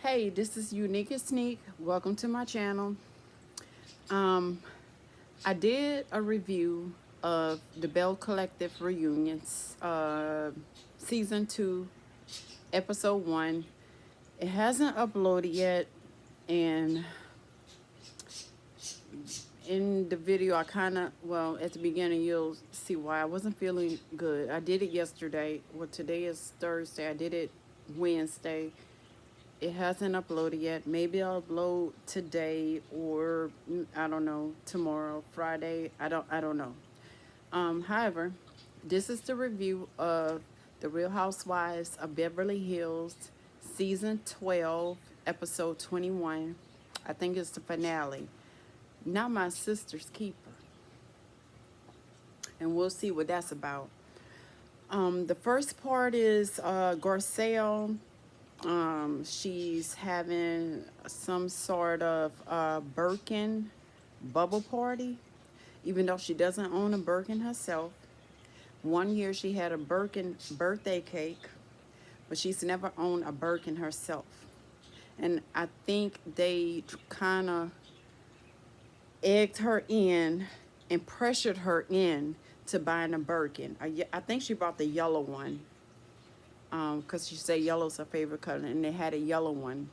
Hey, this is Unique and Sneak. Welcome to my channel. Um, I did a review of the Belle Collective Reunions, Season 2, Episode 1. It hasn't uploaded yet, and in the video, at the beginning, you'll see why I wasn't feeling good. I did it yesterday. Well, today is Thursday. I did it Wednesday. It hasn't uploaded yet. Maybe I'll upload today or I don't know, tomorrow, Friday. I don't know. However, this is the review of The Real Housewives of Beverly Hills, season 12, episode 21. I think it's the finale. Not My Sister's Keeper. And we'll see what that's about. The first part is Garcelle. She's having some sort of Birkin bubble party, even though she doesn't own a Birkin herself. One year she had a Birkin birthday cake, but she's never owned a Birkin herself. And I think they kind of egged her in and pressured her in to buying a Birkin. I think she bought the yellow one because she said yellow's her favorite color, and they had a yellow one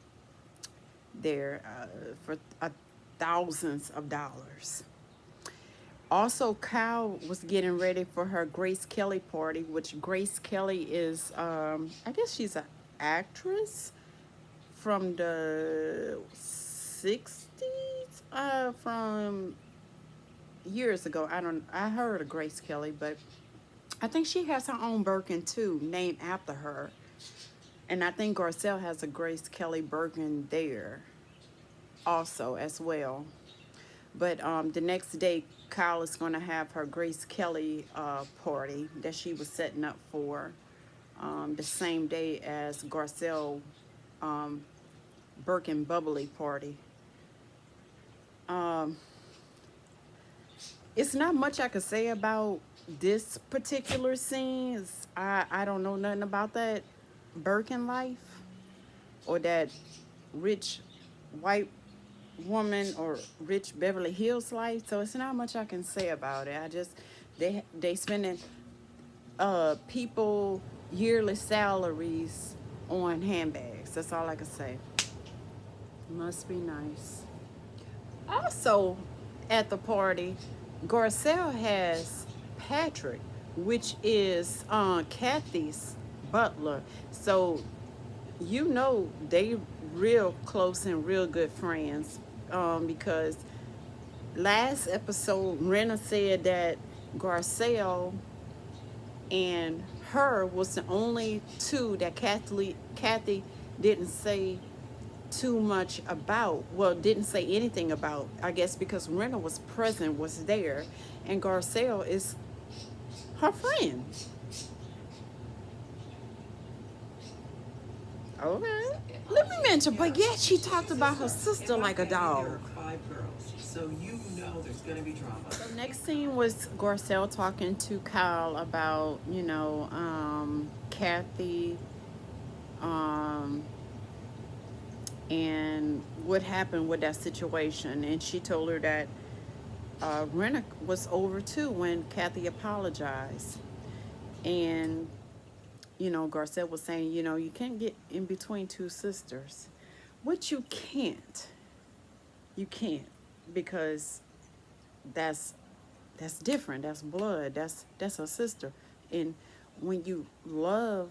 there for thousands of dollars. Also, Kyle was getting ready for her Grace Kelly party, which Grace Kelly is, I guess she's an actress from the 60s, from years ago. I heard of Grace Kelly, but I think she has her own Birkin too, named after her. And I think Garcelle has a Grace Kelly Birkin there also as well. But the next day, Kyle is going to have her Grace Kelly party that she was setting up for the same day as Garcelle Birkin Bubbly party. It's not much I could say about this particular scene. I don't know nothing about that Birkin life or that rich white woman or rich Beverly Hills life, so it's not much I can say about it. I just they spending people yearly salaries on handbags. That's all I can say. Must be nice. Also, at the party, Garcelle has Patrick, which is Kathy's butler. So you know they real close and real good friends, because last episode Rena said that Garcelle and her was the only two that Kathy didn't say too much about, well, didn't say anything about, I guess because Rena was present, was there, and Garcelle is her friend. Okay. Let me mention, but yet she talked about her sister like a dog. There are 5 girls, so you know there's going to be drama. The next scene was Garcelle talking to Kyle about, Kathy, and what happened with that situation. And she told her that Rena was over too when Kathy apologized. And Garcelle was saying, you can't get in between two sisters, which you can't. You can't, because that's different. That's blood. That's her sister. And when you love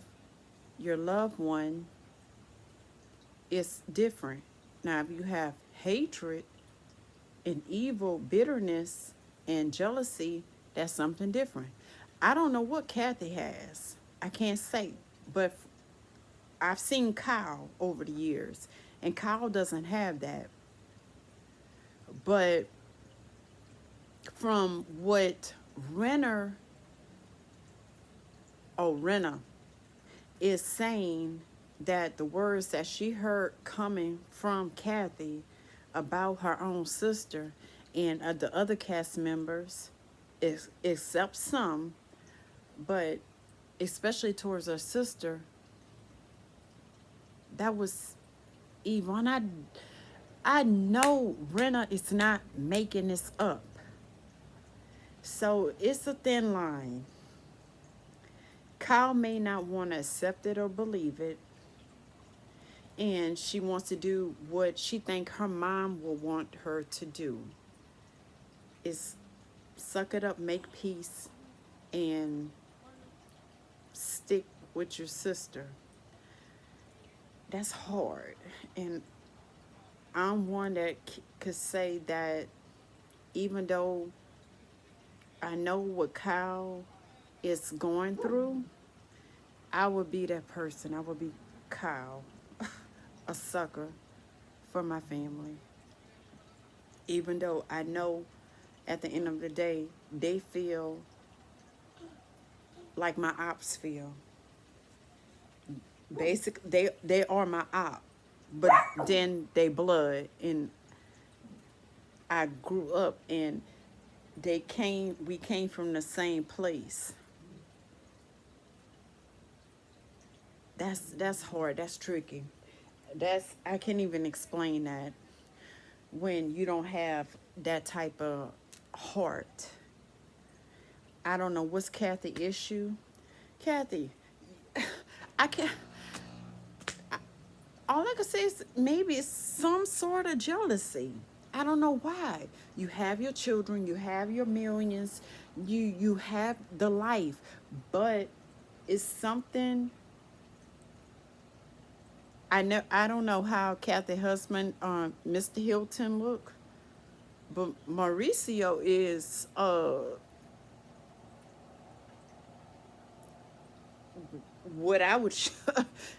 your loved one, it's different. Now, if you have hatred and evil, bitterness and jealousy, that's something different. I don't know what Kathy has. I can't say, but I've seen Kyle over the years, and Kyle doesn't have that. But from what Rena is saying, that the words that she heard coming from Kathy about her own sister and the other cast members, except some, but especially towards her sister, that was evil. And I know Rena is not making this up. So it's a thin line. Kyle may not want to accept it or believe it, and she wants to do what she think her mom will want her to do. Is suck it up, make peace, and stick with your sister. That's hard. And I'm one that could say that even though I know what Kyle is going through, I would be that person. I would be Kyle, a sucker for my family. Even though I know at the end of the day, they feel like my ops feel. They are my op, but then they blood, and I grew up and we came from the same place. That's hard. That's tricky. That's I can't even explain that when you don't have that type of heart. I don't know what's Kathy issue. Kathy, I can't. All I can say is maybe it's some sort of jealousy. I don't know why. You have your children, you have your millions, you have the life, but it's something. I don't know how Kathy husband, Mr. Hilton look, but Mauricio is what I would,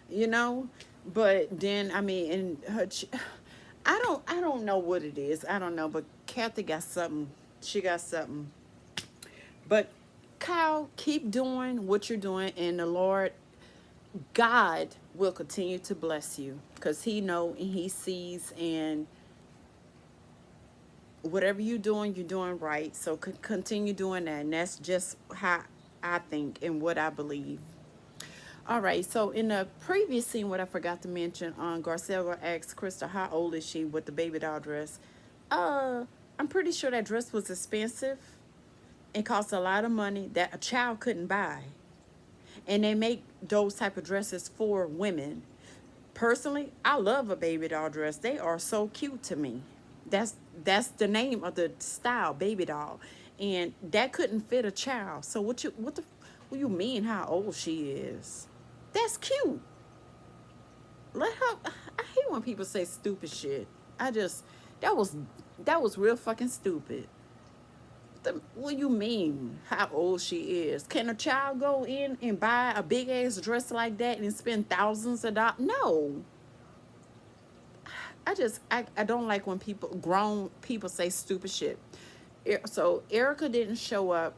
you know. But then I mean, and I don't know what it is. I don't know, but Kathy got something. She got something. But Kyle, keep doing what you're doing, and the Lord God will continue to bless you because He know and He sees, and whatever you're doing right. So continue doing that, and that's just how I think and what I believe. All right, so in the previous scene, what I forgot to mention, Garcelle asked Krista how old is she with the baby doll dress. Uh, I'm pretty sure that dress was expensive and cost a lot of money that a child couldn't buy. And they make those type of dresses for women. Personally, I love a baby doll dress. They are so cute to me. That's that's the name of the style, baby doll, and that couldn't fit a child. So what you mean? How old she is? That's cute. Let her. I hate when people say stupid shit. I just that was that was real fucking stupid. What you mean? How old she is? Can a child go in and buy a big ass dress like that and spend thousands of dollars? No. I don't like when grown people say stupid shit. So Erica didn't show up.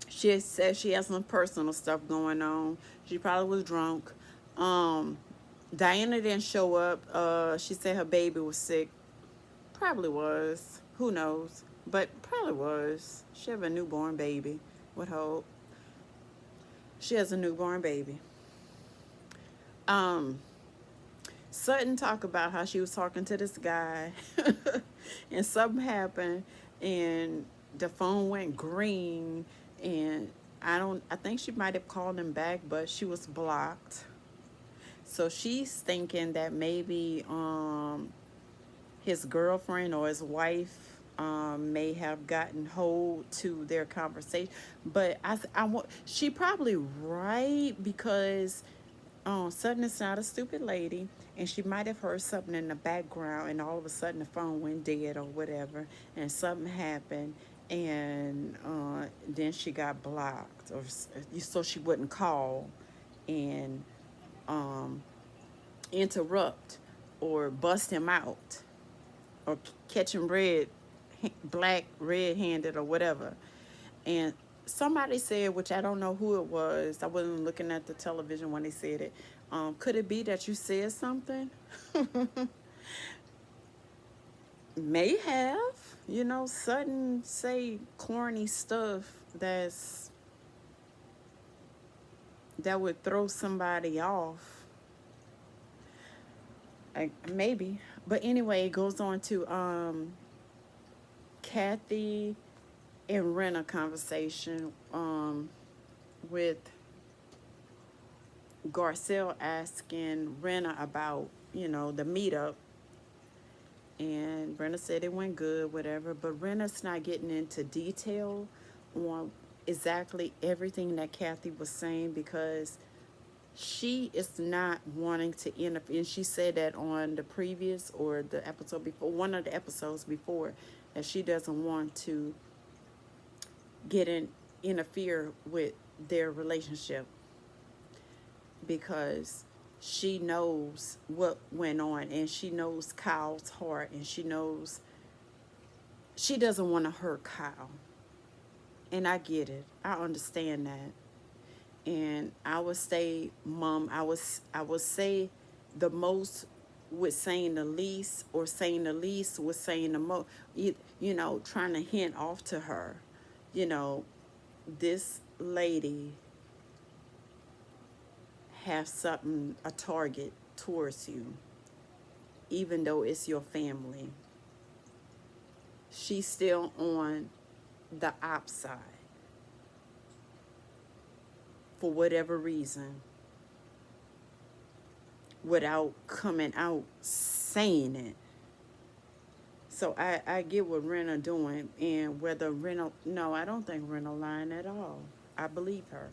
She said she has some personal stuff going on. She probably was drunk. Um, Diana didn't show up. She said her baby was sick. Probably was. Who knows? But probably was. She have a newborn baby. Would hope. She has a newborn baby. Um, Sutton talked about how she was talking to this guy, and something happened, and the phone went green, and I think she might have called him back, but she was blocked. So she's thinking that maybe his girlfriend or his wife may have gotten hold to their conversation. But I want she probably right because Sutton is not a stupid lady, and she might have heard something in the background, and all of a sudden the phone went dead or whatever, and something happened, and then she got blocked, or so she wouldn't call and um, interrupt or bust him out or catch him black, red-handed or whatever. And somebody said, which I don't know who it was, I wasn't looking at the television when they said it. Could it be that you said something? May have, sudden say corny stuff that would throw somebody off. Maybe. But anyway, it goes on to Kathy and Rena conversation with Garcelle asking Rena about, the meetup. And Rena said it went good, whatever. But Rena's not getting into detail on exactly everything that Kathy was saying because she is not wanting to interfere. And she said that on the previous or the episode before, one of the episodes before, that she doesn't want to get in interfere with their relationship because she knows what went on and she knows Kyle's heart and she knows she doesn't want to hurt Kyle. And I get it. I understand that. And I would say, Mom, I would say the most with saying the least, or saying the least with saying the most. Trying to hint off to her, you know, this lady has something, a target towards you, even though it's your family. She's still on the op side for whatever reason, without coming out saying it. So I get what Rena doing, and whether Rena, no, I don't think Rena lying at all. I believe her.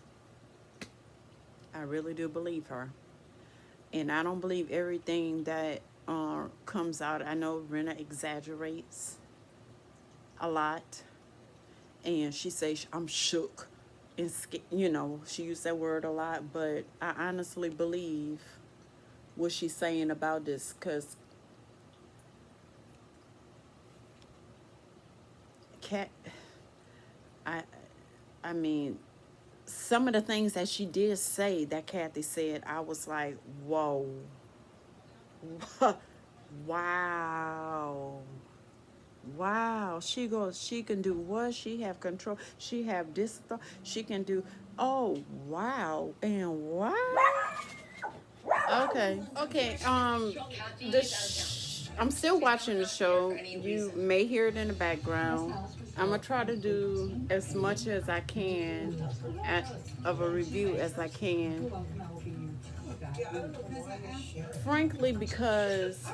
I really do believe her. And I don't believe everything that comes out. I know Rena exaggerates a lot. And she says, I'm shook. And, she used that word a lot. But I honestly believe what she's saying about this. Because Cat, I, I mean, some of the things that she did say that Kathy said, I was like, whoa. Wow. Wow. She can do what? She have control. She have this thought. She can do, oh, wow. And wow. Okay. Okay. I'm still watching the show. You may hear it in the background. I'm gonna try to do as much as I can of a review as I can. Frankly, because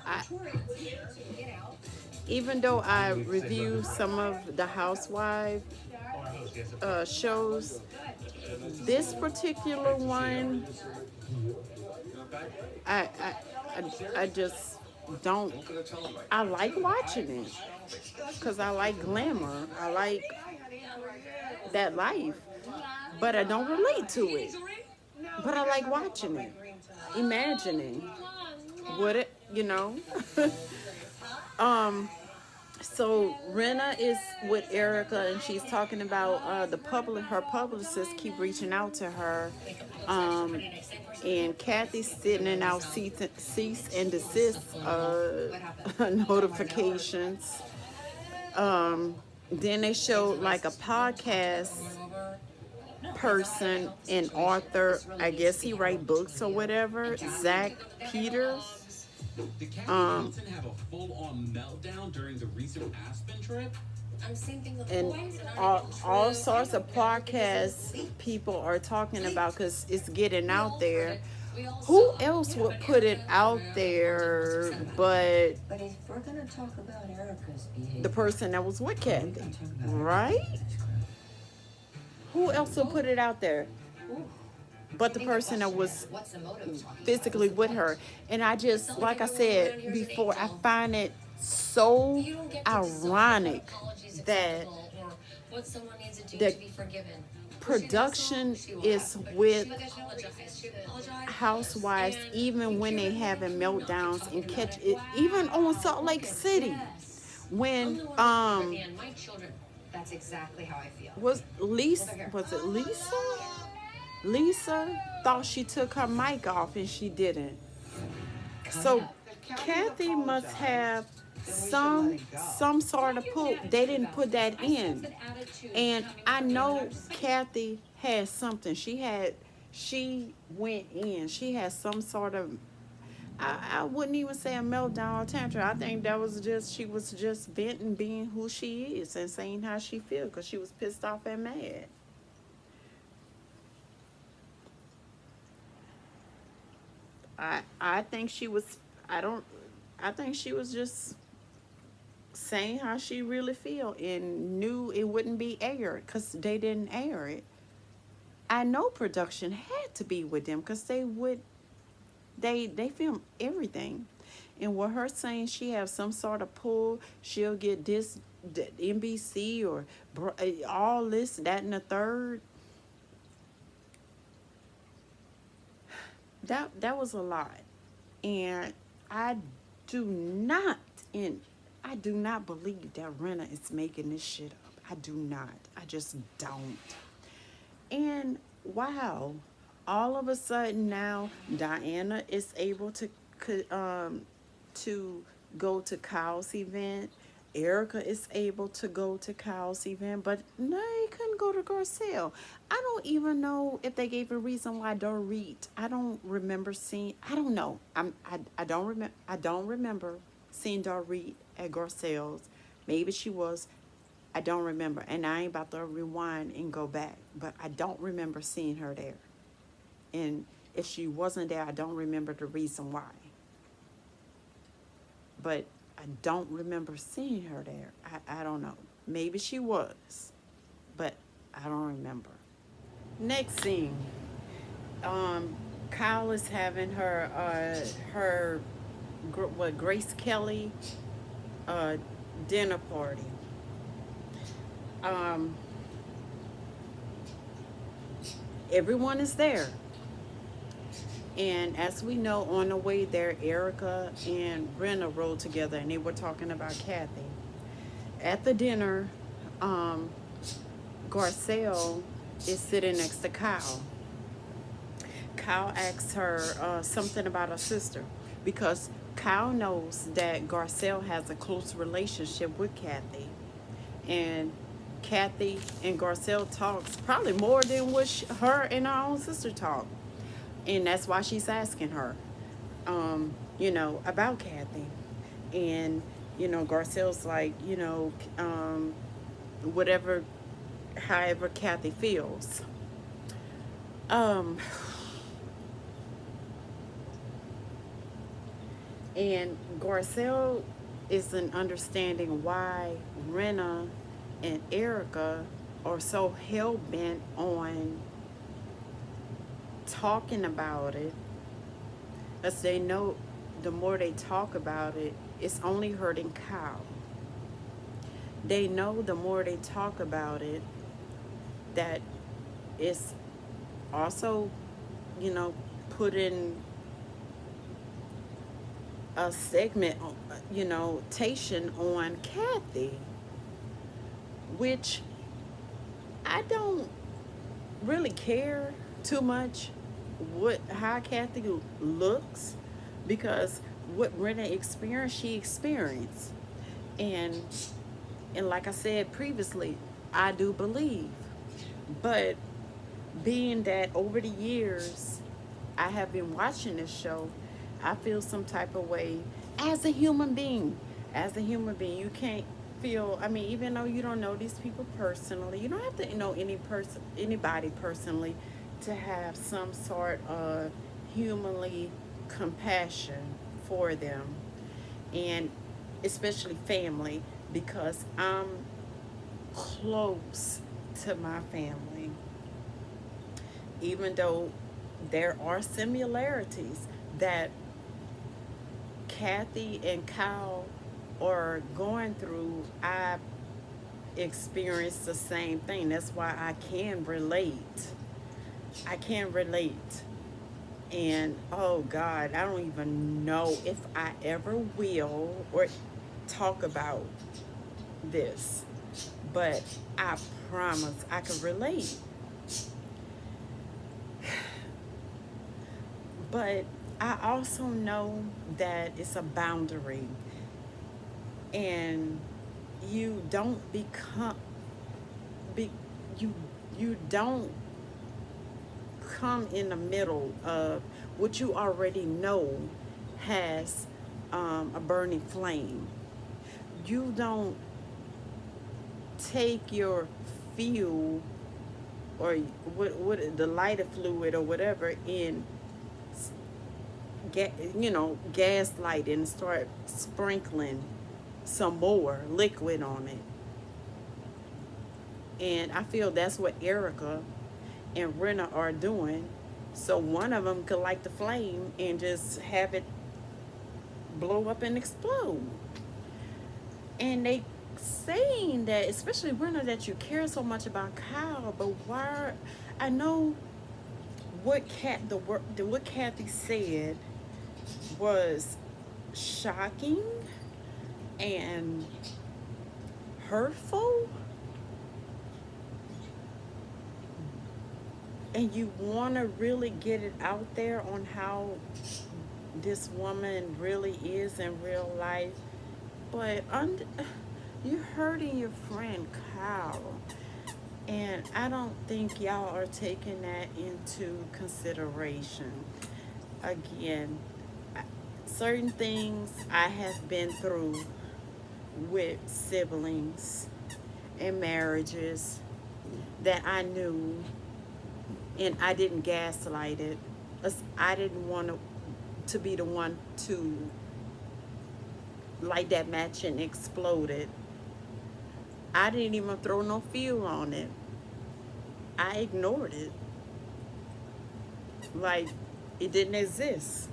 I, even though I review some of the housewife shows, this particular one, I, I, I just don't. I like watching it because I like glamour. I like that life, but I don't relate to it. But I like watching it, imagining what it, um. So Rena is with Erica, and she's talking about her publicists keep reaching out to her, and Kathy's sending out cease and desist notifications. Then they showed like a podcast person and author. I guess he write books or whatever. Zach Peters. Did Kathy Johnson have a full-on meltdown during the recent Aspen trip? And all sorts of podcasts people are talking about because it's getting out there. Who else would put it out there but if we're gonna talk about Erica's behavior, the person that was with Kathy, right? Who else would put it out there but the person that was physically with her? And I just, like I said before, I find it so ironic that the production is with housewives even when they having meltdowns and catch it, even on Salt Lake City when that's exactly how I feel. was it Lisa thought she took her mic off and she didn't. So Kathy must have some sort of pull. They didn't put that in. And I know Kathy had something. She she went in. She had some sort of, I wouldn't even say a meltdown or tantrum. I think that was just, she was just venting, being who she is and saying how she feels because she was pissed off and mad. I think she was, I don't, I think she was just saying how she really feel and knew it wouldn't be aired because they didn't air it. I know production had to be with them because they film everything. And with her saying she have some sort of pull, she'll get this NBC or all this, that, and the third. That was a lot, and I do not and I do not believe that Rena is making this shit up. I do not. I just don't. And wow, all of a sudden now Diana is able to go to Kyle's event. Erica is able to go to Kyle's event, but no, they couldn't go to Garcelle. I don't even know if they gave a reason why Dorit. I don't remember seeing. I don't know. I don't remember. I don't remember seeing Dorit at Garcelle's. Maybe she was. I don't remember, and I ain't about to rewind and go back. But I don't remember seeing her there. And if she wasn't there, I don't remember the reason why. But I don't remember seeing her there. I don't know. Maybe she was, but I don't remember. Next scene, Kyle is having her Grace Kelly dinner party. Um, Everyone is there. And as we know, on the way there, Erica and Brenna rode together and they were talking about Kathy. At the dinner, Garcelle is sitting next to Kyle. Kyle asks her something about her sister because Kyle knows that Garcelle has a close relationship with Kathy. And Kathy and Garcelle talks probably more than what her and her own sister talk. And that's why she's asking her, about Kathy. And, Garcelle's like, whatever, however Kathy feels. And Garcelle isn't understanding why Rena and Erica are so hell-bent on talking about it, as they know the more they talk about it, it's only hurting Kyle. They know the more they talk about it, that it's also, putting a segment, tation on Kathy, which I don't really care too much how Kathy looks, because what Rena experienced, she experienced. And like I said previously, I do believe. But being that over the years I have been watching this show, I feel some type of way as a human being. As a human being, you can't feel, even though you don't know these people personally, you don't have to know anybody personally to have some sort of humanly compassion for them, and especially family, because I'm close to my family. Even though there are similarities that Kathy and Kyle are going through, I experienced the same thing. That's why I can relate. And oh God, I don't even know if I ever will or talk about this, but I promise I can relate. But I also know that it's a boundary, and you don't you don't come in the middle of what you already know has a burning flame. You don't take your fuel or what the lighter fluid or whatever in gaslight and start sprinkling some more liquid on it. And I feel that's what Erica and Rena are doing. So one of them could light the flame and just have it blow up and explode. And they saying that, especially Rena, that you care so much about Kyle, but why? I know what what Kathy said was shocking and hurtful, and you want to really get it out there on how this woman really is in real life, but you're hurting your friend Kyle, and I don't think y'all are taking that into consideration. Again, certain things I have been through with siblings and marriages that I knew, and I didn't gaslight it. I didn't want to be the one to light that match and explode it. I didn't even throw no fuel on it. I ignored it like it didn't exist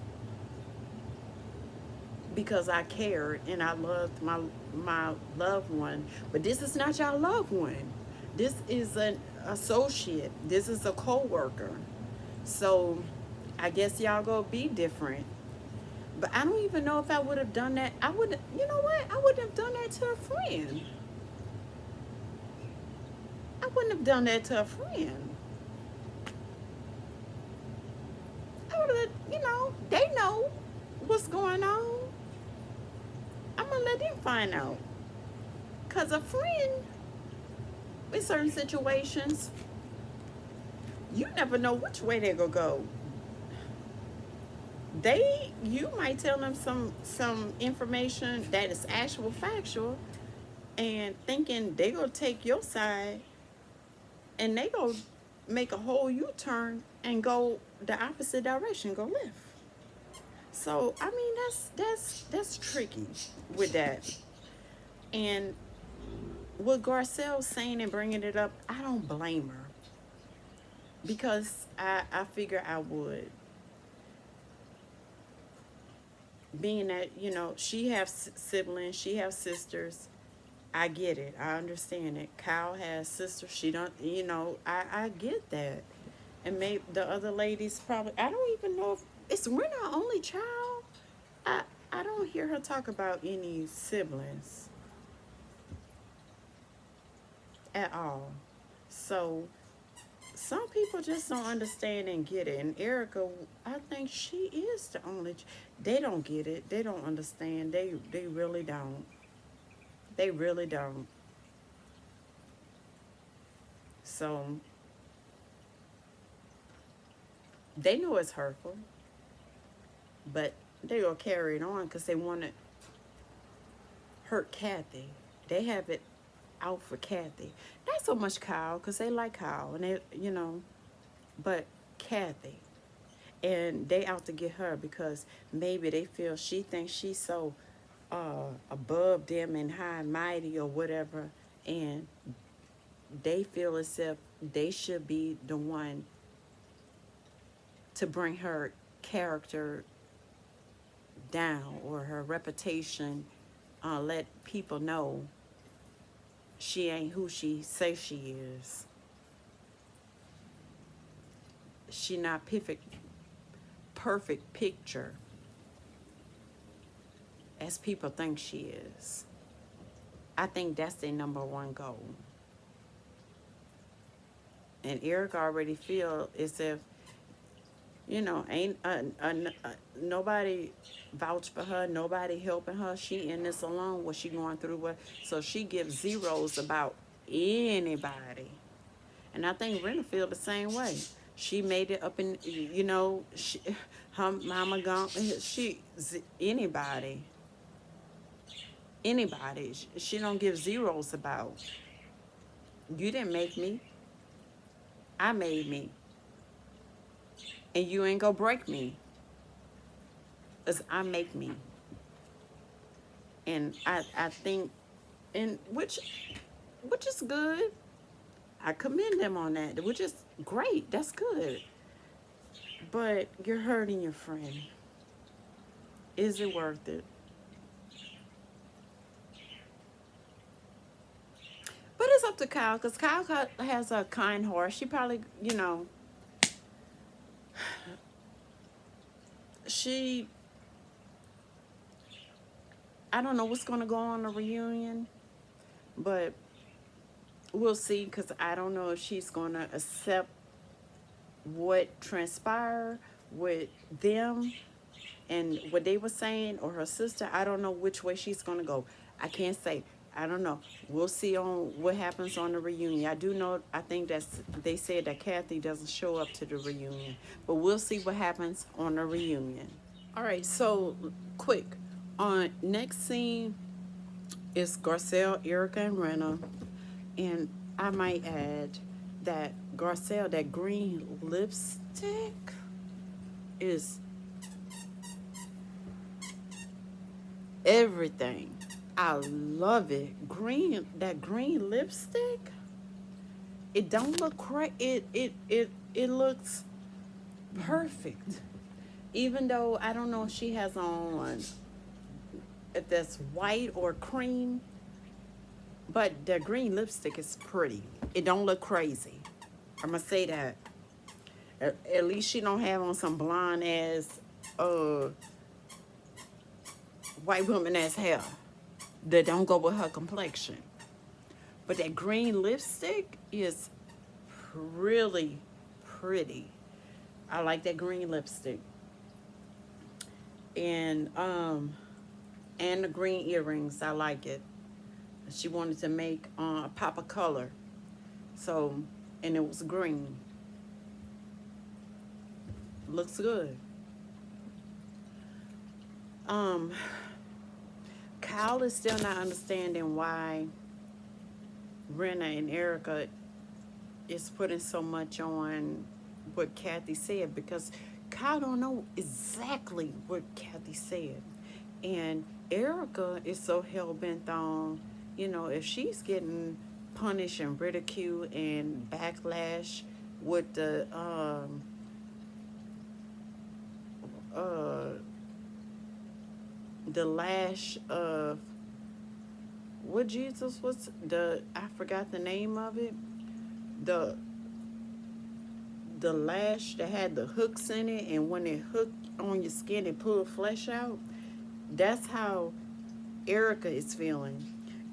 because I cared and I loved my loved one. But this is not your loved one. This is an associate. This is a co-worker. So I guess y'all gonna be different. But I don't even know if I would have done that. I would, you know what? I wouldn't have done that to a friend. I wouldn't have done that to a friend. I would have, they know what's going on. I'm gonna let them find out. Cause a friend, in certain situations, you never know which way they're gonna go. You might tell them some information that is actual factual, and thinking they gonna take your side, and they gonna make a whole U-turn and go the opposite direction, go left. So I mean that's tricky with that. And what Garcelle's saying and bringing it up, I don't blame her because I figure I would. Being that, she has siblings, she has sisters. I get it. I understand it. Kyle has sisters. She don't, I get that. And maybe the other ladies probably, I don't even know if we're not only child. I don't hear her talk about any siblings at all. So some people just don't understand and get it. And Erica, I think she is the only. They don't get it. They don't understand. They really don't. They really don't. So they know it's hurtful, but they gonna carry it on because they want to hurt Kathy. They have it out for Kathy. Not so much Kyle because they like Kyle and but Kathy. And they out to get her because maybe they feel she thinks she's so above them and high and mighty or whatever, and they feel as if they should be the one to bring her character down or her reputation, let people know she ain't who she say she is. She not perfect picture as people think she is. I think that's their number one goal. And Eric already feel as if, ain't nobody vouch for her, nobody helping her. She in this alone, what she going through with. So she gives zeros about anybody. And I think Rena feel the same way. She made it up in, her mama gone. Anybody, anybody. She don't give zeros about. You didn't make me. I made me, and you ain't gonna break me, as I make me. And I think, and which is good. I commend them on that, which is great. That's good. But you're hurting your friend. Is it worth it? But it's up to Kyle, because Kyle has a kind heart. She probably, she, I don't know what's going to go on the reunion, but we'll see, because I don't know if she's going to accept what transpired with them and what they were saying, or her sister. I don't know which way she's going to go. I can't say. I don't know. We'll see on what happens on the reunion. I do know, I think they said that Kathy doesn't show up to the reunion, but we'll see what happens on the reunion. All right, so quick. On next scene is Garcelle, Erica, and Renna. And I might add that Garcelle, that green lipstick is everything. I love it. That green lipstick. It don't look it looks perfect. Even though I don't know if she has on, if that's white or cream, but the green lipstick is pretty. It don't look crazy. I'm gonna say that. At least she don't have on some blonde ass, white woman ass hair that don't go with her complexion. But that green lipstick is really pretty. I like that green lipstick. And the green earrings, I like it. She wanted to make a pop of color. So, and it was green. Looks good. Kyle is still not understanding why Renna and Erica is putting so much on what Kathy said, because Kyle don't know exactly what Kathy said. And Erica is so hell-bent on, if she's getting punished and ridiculed and backlash with the lash of what Jesus was, I forgot the name of it, the lash that had the hooks in it, and when it hooked on your skin and pulled flesh out. That's how Erica is feeling.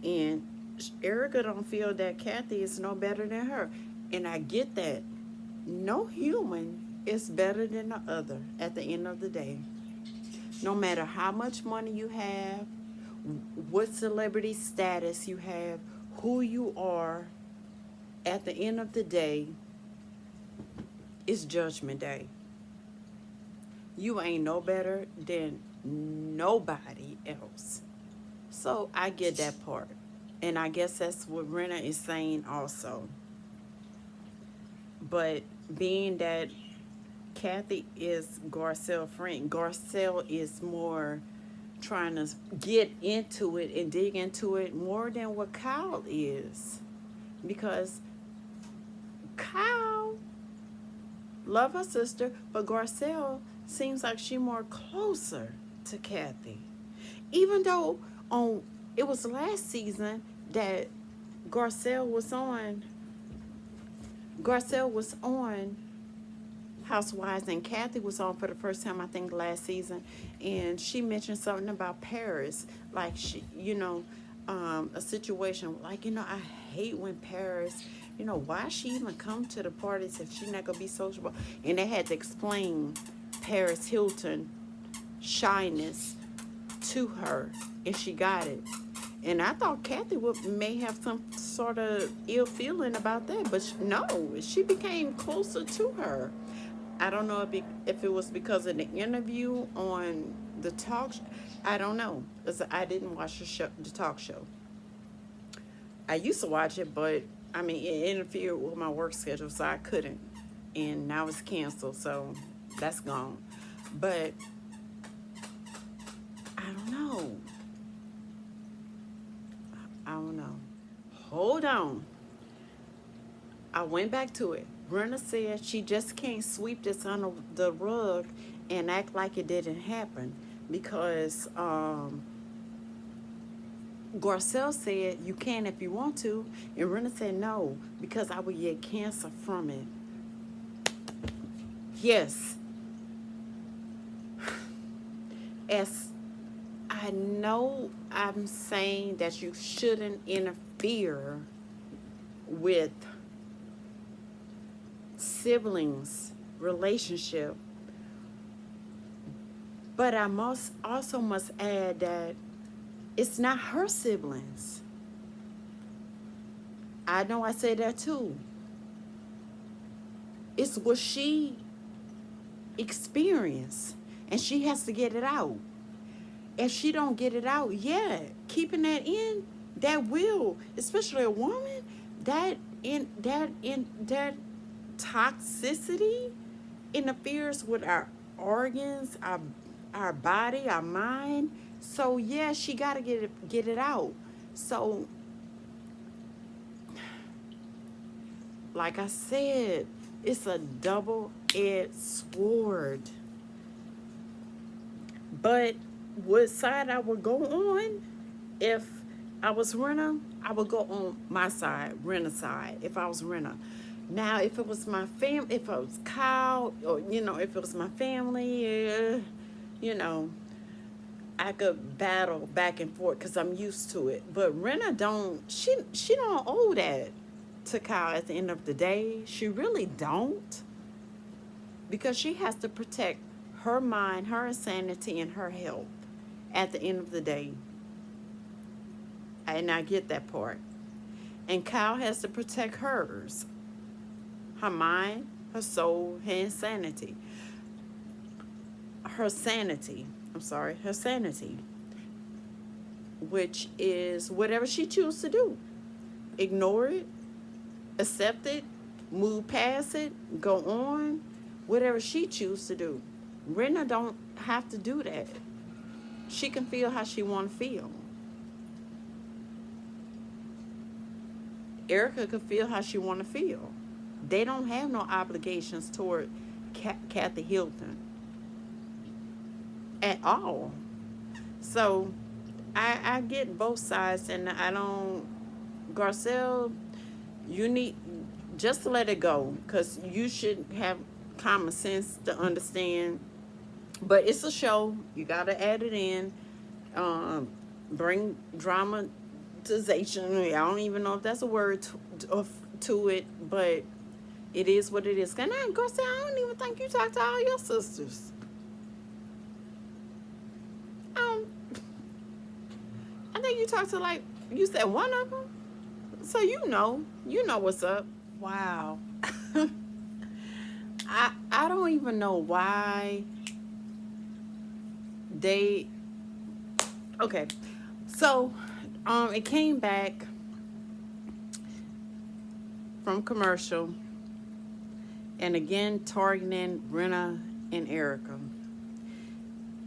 And Erica don't feel that Kathy is no better than her. And I get that. No human is better than the other at the end of the day. No matter how much money you have, what celebrity status you have, who you are, at the end of the day, it's Judgment Day. You ain't no better than nobody else. So I get that part. And I guess that's what Renna is saying also. But being that Kathy is Garcelle's friend, Garcelle is more trying to get into it and dig into it more than what Kyle is. Because Kyle love her sister, but Garcelle seems like she more closer to Kathy. Even though it was last season that Garcelle was on Housewives, and Kathy was on for the first time, I think, last season, and she mentioned something about Paris, like she, a situation like, I hate when Paris, why she even come to the parties if she not gonna be sociable, and they had to explain Paris Hilton shyness to her, and she got it. And I thought Kathy may have some sort of ill feeling about that, but no, she became closer to her. I don't know if it was because of the interview on the talk. I don't know, 'cause I didn't watch the talk show. I used to watch it, but I mean, it interfered with my work schedule, so I couldn't. And now it's canceled, so that's gone. But I don't know. I don't know. Hold on. I went back to it. Brenna said she just can't sweep this under the rug and act like it didn't happen because Garcelle said you can if you want to, and Brenna said no because I would get cancer from it. Yes, as I know I'm saying that you shouldn't interfere with siblings relationship, but I must add that it's not her siblings. I know I say that too. It's what she experienced, and she has to get it out. If she don't get it out, yeah, keeping that in, that will, especially a woman, that toxicity interferes with our organs, our body, our mind. So yeah, she gotta get it out. So like I said, it's a double-edged sword. But what side I would go on, if I was Renna, I would go on my side, Renna's side, if I was Renna. Now, if it was my family, if it was Kyle, or, if it was my family, you know, I could battle back and forth because I'm used to it. But Renna she don't owe that to Kyle at the end of the day. She really don't. Because she has to protect her mind, her sanity, and her health at the end of the day. And I get that part. And Kyle has to protect hers. Her mind, her soul, her insanity. Her sanity. Her sanity. Which is whatever she chooses to do. Ignore it. Accept it. Move past it. Go on. Whatever she chooses to do. Renna don't have to do that. She can feel how she want to feel. Erica can feel how she want to feel. They don't have no obligations toward Kathy Hilton at all. So I get both sides, and I don't. Garcelle, you need just to let it go, because you should have common sense to understand. But it's a show. You got to add it in. Bring dramatization. I don't even know if that's a word to it, but it is what it is. And I go say, I don't even think you talk to all your sisters. I think you talk to, like, you said one of them. So you know what's up. Wow. I don't even know why they. Okay, so it came back from commercial, and again targeting Brenna and Erica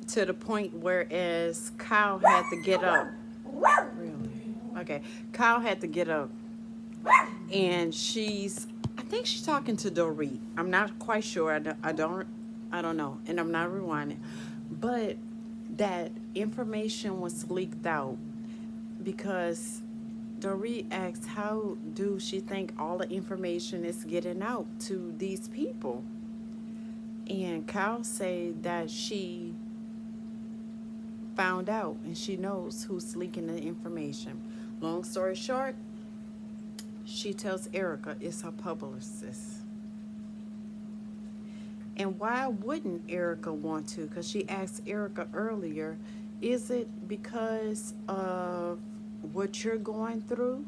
to the point whereas Kyle had to get up. Really? Okay, Kyle had to get up, and I think she's talking to Dorit. I'm not quite sure. I don't know, and I'm not rewinding, but that information was leaked out because Dorit asked how do she think all the information is getting out to these people, and Kyle said that she found out and she knows who's leaking the information. Long story short, she tells Erica it's her publicist. And why wouldn't Erica want to? Because she asked Erica earlier, is it because of what you're going through?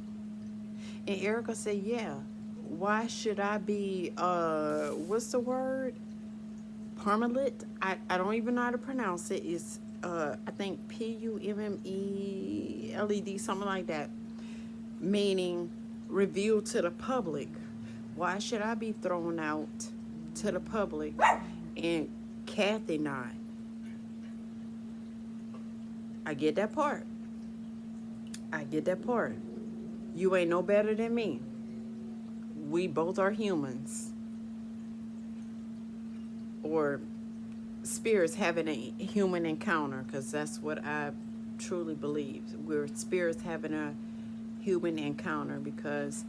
And Erica said, yeah. Why should I be, what's the word? Permanent? I don't even know how to pronounce it. It's, I think Pummeled, something like that. Meaning revealed to the public. Why should I be thrown out to the public and Kathy not? I get that part. I get that part. You ain't no better than me. We both are humans. Or spirits having a human encounter, because that's what I truly believe. We're spirits having a human encounter, because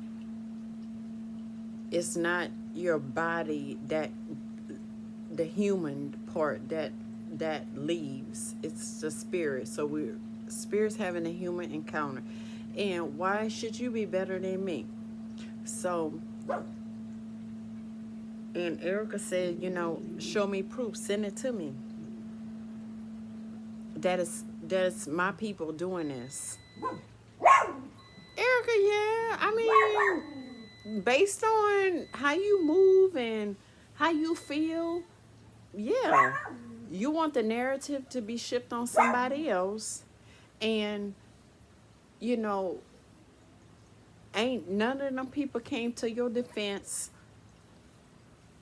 it's not your body that the human part that leaves. It's the spirit. So we're spirits having a human encounter. And why should you be better than me? So, and Erica said, you know, show me proof, send it to me. That is my people doing this. Erica, yeah, I mean, based on how you move and how you feel, yeah, you want the narrative to be shifted on somebody else. And, you know, ain't none of them people came to your defense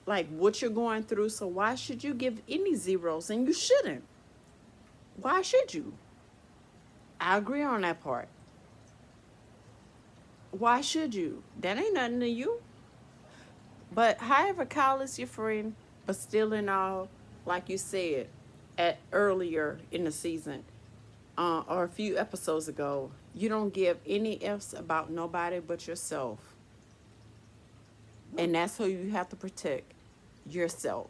like what you're going through. So why should you give any zeros? And you shouldn't. Why should you? I agree on that part. Why should you? That ain't nothing to you. But however, Kyle is your friend, but still in all, like you said, at earlier in the season, or a few episodes ago, you don't give any ifs about nobody but yourself. And that's who you have to protect, yourself.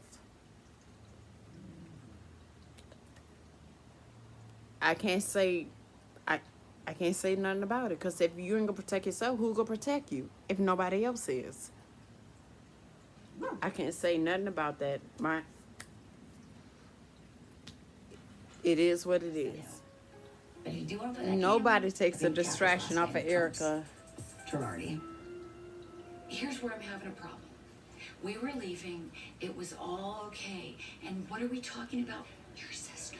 I can't say I can't say nothing about it, because if you ain't gonna protect yourself, who gonna protect you if nobody else is? I can't say nothing about that. It is what it is. But if you do want to play that Nobody game, takes a then Kathy's distraction last off of name trumps Erica. Girardi. Here's where I'm having a problem. We were leaving. It was all okay. And what are we talking about? Your sister.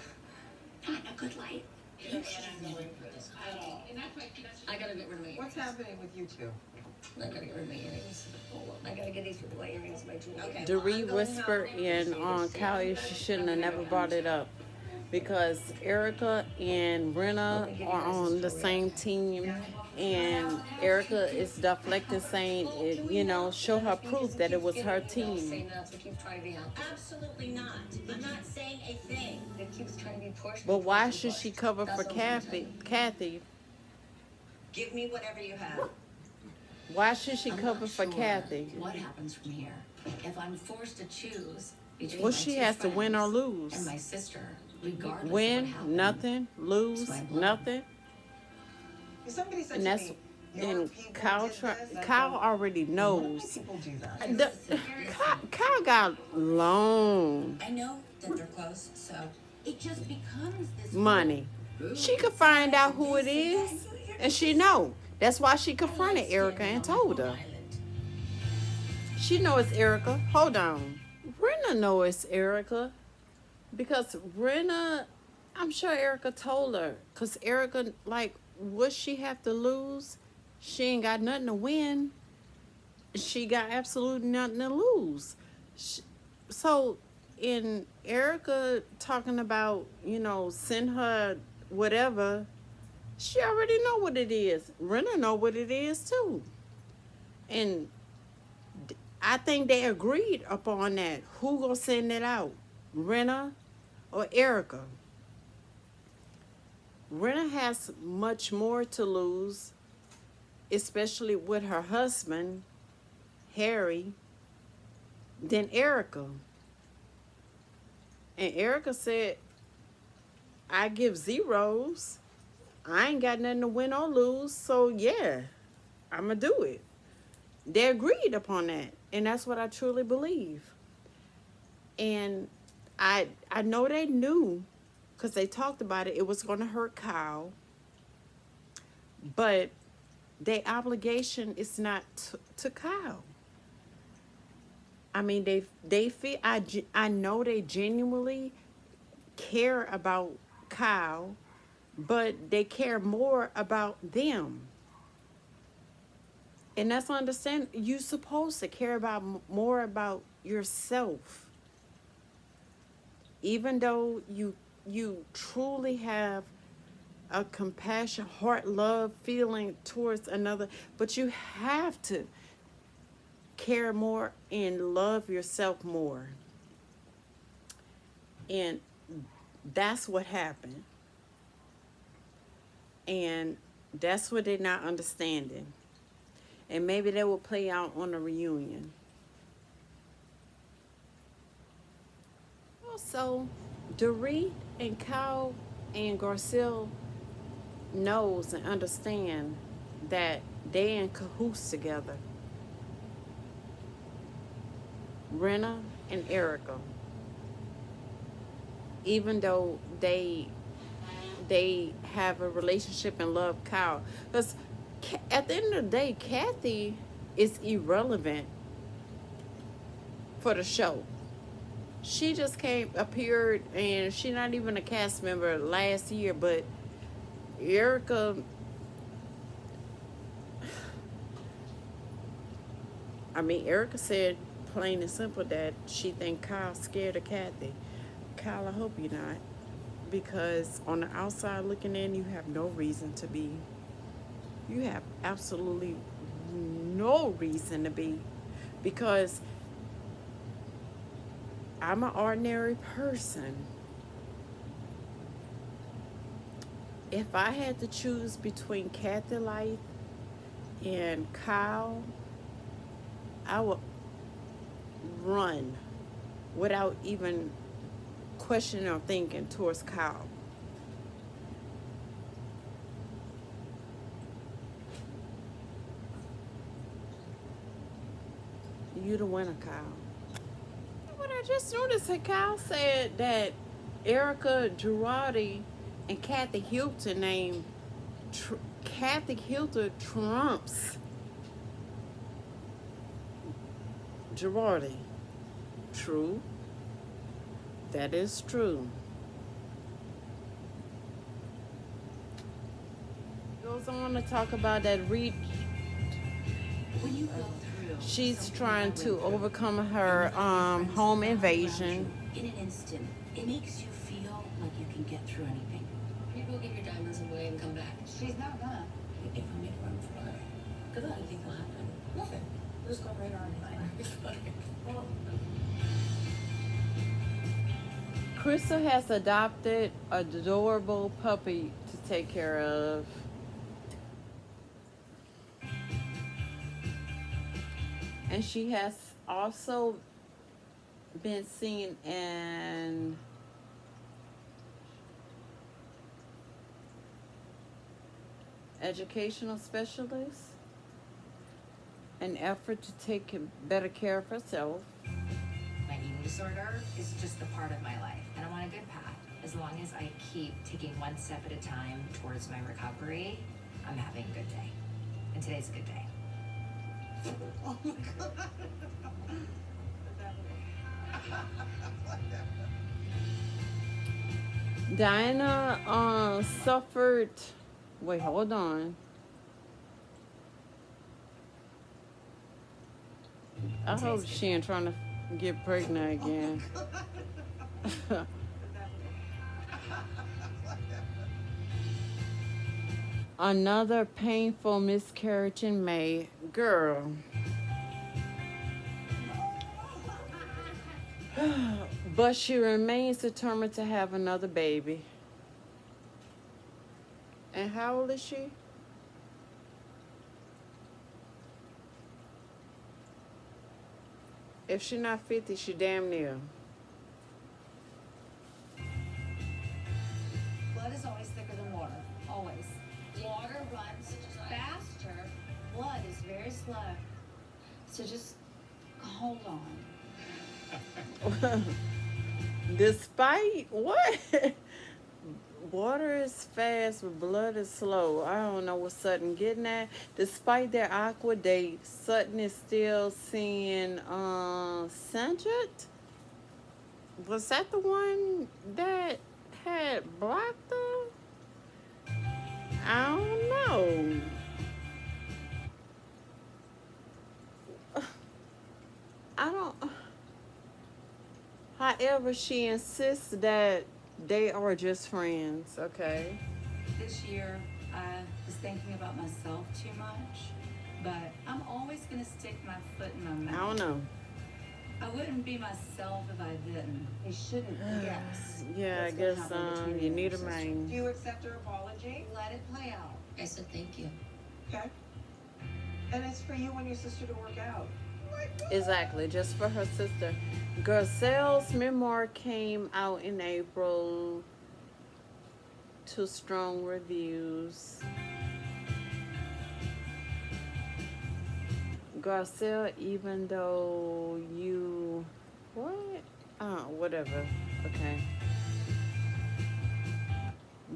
Not in a good light. You shouldn't be going for this at all. I gotta get rid of my What's earrings. happening with you two? I gotta get rid of my earrings. I gotta get these my earrings, my jewelry. Okay. Doree whispered in on Callie she shouldn't have never brought it up, because Erica and Brenna are on the same team, and Erica is deflecting, saying it, you know, show her proof that it was her team. Absolutely not. I'm not saying a thing. It keeps trying to be pushed. But why should she cover for Kathy? Give me whatever you have. Why should she I'm cover not for sure Kathy? what happens from here. If I'm forced to choose between Well, my she two has to win or friends lose. and my sister, regardless of what Win, happens, nothing, lose, it's my blood. nothing. Somebody said And to that's, me, your and people Kyle, did this. I Kyle go, already why do knows. people do that? Kyle got long I know that they're close, so it just becomes this money. She could find out who it is, and she know. That's why she confronted Erica and told her. She know it's Erica. Hold on. Brenna know it's Erica, because Brenna, I'm sure Erica told her. Because Erica, like, what she have to lose? She ain't got nothing to win. She got absolutely nothing to lose. So, in Erica talking about, you know, send her whatever, she already know what it is. Brenna know what it is too. And I think they agreed upon that. Who gonna send it out? Brenna or Erica? Brenna has much more to lose, especially with her husband, Harry, than Erica. And Erica said, I give zeros. I ain't got nothing to win or lose, so yeah, I'm going to do it. They agreed upon that, and that's what I truly believe. And I know they knew, because they talked about it, it was going to hurt Kyle. but their obligation is not to Kyle. I mean, they feel I know they genuinely care about Kyle, but they care more about them. And that's understand. You're supposed to care about more about yourself, even though you truly have a compassion, heart, love feeling towards another, but you have to care more and love yourself more. And that's what happened. And that's what they're not understanding. And maybe that will play out on the reunion. Also, Dorit and Kyle and Garcelle knows and understand that they in cahoots together. Rena and Erica. Even though they have a relationship and love Kyle. Because at the end of the day, Kathy is irrelevant for the show. She just appeared, and she's not even a cast member last year, but Erica, I mean, Erica said plain and simple that she think Kyle's scared of Kathy. Kyle, I hope you're not. Because on the outside looking in, you have no reason to be. You have absolutely no reason to be. Because I'm an ordinary person. If I had to choose between Kathy Light and Kyle, I would run without even questioning or thinking towards Kyle. You the winner, Kyle. What I just noticed that Kyle said that Erica Girardi and Kathy Hilton named Kathy Hilton trumps Girardi. True. That is true. Goes on to talk about that When you go through, she's something trying like I to went through, overcome and her you have friends home around invasion. you, in an instant, it makes you feel like you can get through anything. You go get your diamonds away and come back. She's not gonna. If we make a run for it, good luck. What do you think will happen? Nothing. We'll just go right on mine. Well, Crystal has adopted an adorable puppy to take care of. And she has also been seen in educational specialist, an effort to take better care of herself. My eating disorder is just a part of my life, and I'm on a good path. As long as I keep taking one step at a time towards my recovery, I'm having a good day. And today's a good day. Oh my god. Diana suffered. Wait, hold on. I hope she ain't trying to get pregnant again. Another painful miscarriage in May. Girl. But she remains determined to have another baby. And how old is she? If she's not 50, she damn near. Blood is always thicker than water. Always. Water runs faster. Blood is very slow. So just hold on. Despite what? Water is fast, but blood is slow. I don't know what Sutton getting at. Despite their awkward date, Sutton is still seeing Sanjit. Was that the one that had blocked her? I don't know. I don't. However, she insists that they are just friends. Okay. This year, I was thinking about myself too much, but I'm always gonna stick my foot in my I mouth. don't know. I wouldn't be myself if I didn't. You shouldn't guess. Yeah, I what's gonna guess happen between you and need your a sister. ring. Do you accept her apology? Let it play out. I said thank you. Okay. And it's for you and your sister to work out. Exactly, just for her sister. Garcelle's memoir came out in April to strong reviews. Garcelle, even though you. What? Oh, whatever. Okay.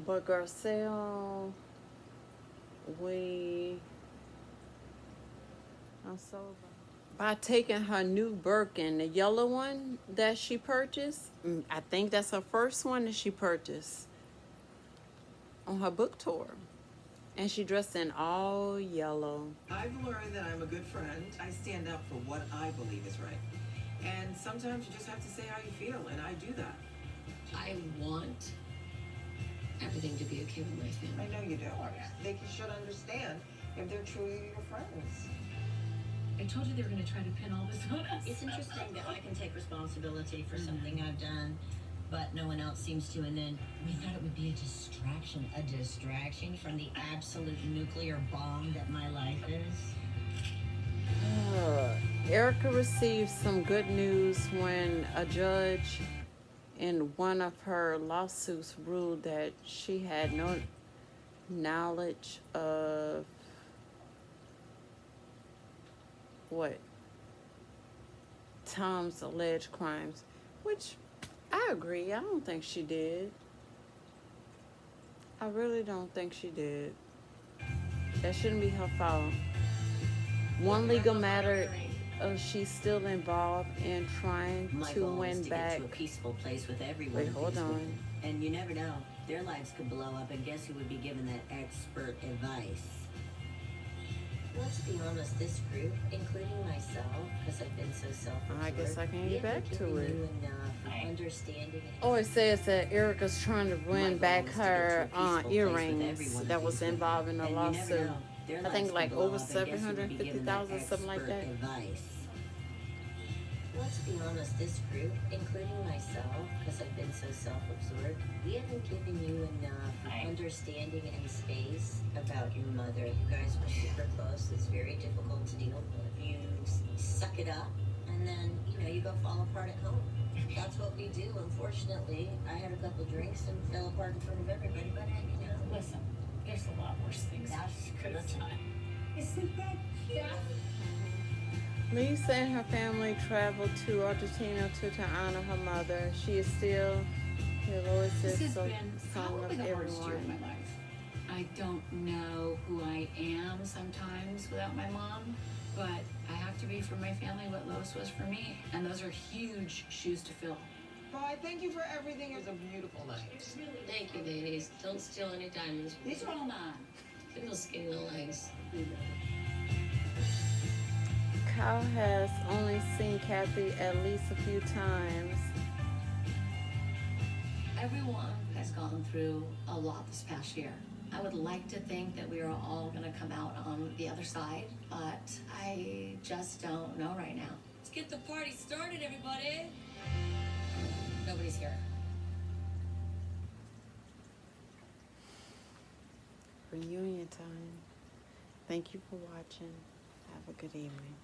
But Garcelle, I'm sober. By taking her new Birkin, the yellow one that she purchased, I think that's her first one that she purchased on her book tour. And she dressed in all yellow. I've learned that I'm a good friend. I stand up for what I believe is right. And sometimes you just have to say how you feel, and I do that. I want everything to be okay with my I family. know you do. They should understand if they're truly your friends. I told you they were gonna try to pin all this on us. It's interesting that I can take responsibility for something I've done, but no one else seems to. And then we thought it would be a distraction from the absolute nuclear bomb that my life is. Erica received some good news when a judge in one of her lawsuits ruled that she had no knowledge of Tom's alleged crimes, which I agree. I don't think she did. I really don't think she did. That shouldn't be her fault. One legal matter, she's still involved in trying My to goal is win to back. get to a peaceful place with everyone. Wait, hold peaceful. on. And you never know. Their lives could blow up, and guess who would be given that expert advice? Let's be honest, this group, including myself, because I've been so self-absorbed, I guess I can we get back haven't to given it. you enough understanding. Oh, it says that Erica's trying to My win goal back is to get to a her peaceful place with earrings everyone that was peaceful. involved in the And you never lawsuit. know. Their I lives think could like blow over up, and guess who would be given that 750,000, something like that. expert advice? Let's be honest, this group, including myself, because I've been so self-absorbed, we haven't given you enough understanding and space about your mother. You guys were super close. It's very difficult to deal with. You suck it up, and then, you go fall apart at home. That's what we do, unfortunately. I had a couple drinks and fell apart in front of everybody, but, Listen, there's a lot worse things That's could have done. Isn't that cute? Lisa and her family traveled to Argentina to honor her mother. She is still the lowest This has song been probably of the hardest year of everyone. my life. I don't know who I am sometimes without my mom, but I have to be for my family what Lois was for me, and those are huge shoes to fill. Bye, thank you for everything. It was a beautiful night. Thank you, ladies. Don't steal any diamonds. These are all mine. Look at those skinny little legs. Kyle has only seen Kathy at least a few times. Everyone has gone through a lot this past year. I would like to think that we are all going to come out on the other side, but I just don't know right now. Let's get the party started, everybody. Nobody's here. Reunion time. Thank you for watching. Have a good evening.